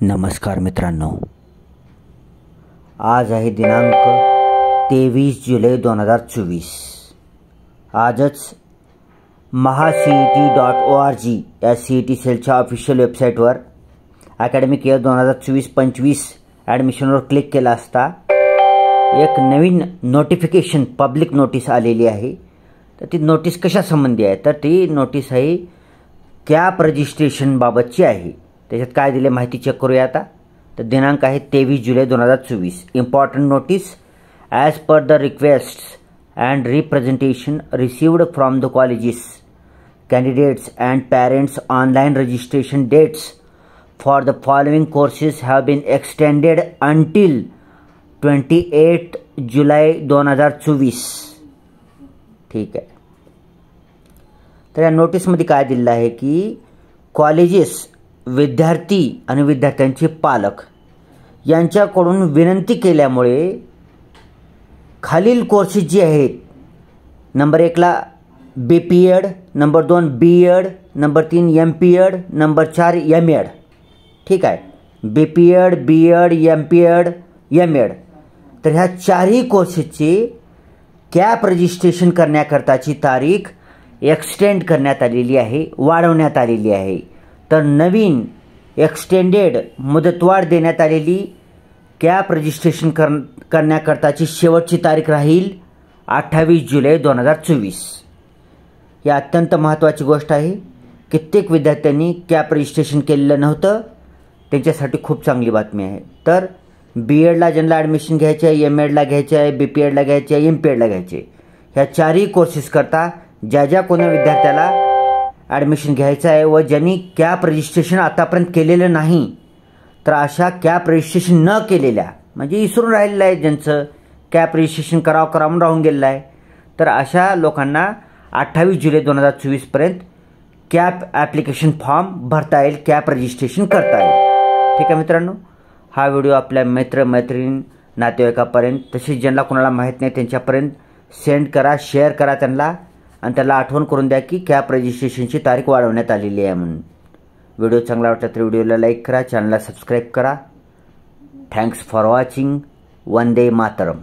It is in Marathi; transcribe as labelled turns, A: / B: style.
A: नमस्कार मित्रांनो, आज आहे दिनांक 23 जुलै 2024। आजच maha.cet.org या CET सेलच्या ऑफिशियल वेबसाईटवर अकॅडमिक इयर 2024-25 ॲडमिशनवर क्लिक केला असता एक नवीन नोटिफिकेशन पब्लिक नोटीस आलेली आहे। तर ती नोटीस कशा संबंधी आहे तर ती नोटीस आहे कॅप रजिस्ट्रेशन बाबतची आहे। त्याच्यात काय दिले माहिती चेक करूया आता। तर दिनांक आहे 23 जुलै 2024। Important notice as per the requests and representation received from the colleges candidates and parents online registration dates for the following courses have been extended until 28 जुलै 2024। ठीक आहे। तर या नोटीसमध्ये काय दिलेलं आहे की कॉलेजेस विद्यार्थी आणि विद्यार्थ्यांचे पालक यांच्याकडून विनंती केल्यामुळे खालील कोर्सेस जे आहेत नंबर 1 ला BPEd, number 2 BEd, number 3 MPEd, number 4 MEd। ठीक आहे। BPEd, BEd, MPEd, MEd। तर ह्या चारही कोर्सेसचे कॅप रजिस्ट्रेशन करण्याकरताची तारीख एक्सटेंड करण्यात आलेली आहे, वाढवण्यात आलेली आहे। तर नवीन एक्सटेंडेड मुदतवाढ देण्यात आलेली कॅप रजिस्ट्रेशन करण्याकरताची शेवटची तारीख राहील 28 जुलै 2024। या अत्यंत महत्त्वाची गोष्ट आहे। कित्येक विद्यार्थ्यांनी कॅप रजिस्ट्रेशन केलेलं नव्हतं, त्यांच्यासाठी खूप चांगली बातमी आहे। तर BEdला ज्यांना ॲडमिशन घ्यायचे आहे, MEdला घ्यायचे आहे, BPEdला घ्यायचे आहे, MPEdला घ्यायचे, ह्या चारही कोर्सेस करता ज्या कोणा विद्यार्थ्याला ॲडमिशन घ्यायचं आहे व ज्यांनी कॅप रजिस्ट्रेशन आतापर्यंत केलेलं नाही, तर अशा कॅप रजिस्ट्रेशन न केलेल्या म्हणजे विसरून राहिलेलं आहे, ज्यांचं कॅप रजिस्ट्रेशन करावं म्हणून राहून गेलेलं आहे, तर अशा लोकांना 28 जुलै 2024 पर्यंत कॅप ॲप्लिकेशन फॉर्म भरता येईल, कॅप रजिस्ट्रेशन करता येईल। ठीक आहे मित्रांनो, हा व्हिडिओ आपल्या मित्रमैत्रीण नातेवाईकापर्यंत तसेच ज्यांना कोणाला माहीत नाही त्यांच्यापर्यंत सेंड करा, शेअर करा त्यांना, आणि त्याला आठवण करून द्या की कॅप रजिस्ट्रेशनची तारीख वाढवण्यात आलेली आहे म्हणून। व्हिडिओ चांगला वाटला तर व्हिडिओला लाईक करा, चॅनलला सबस्क्राईब करा। Thanks for watching. Vande Mataram.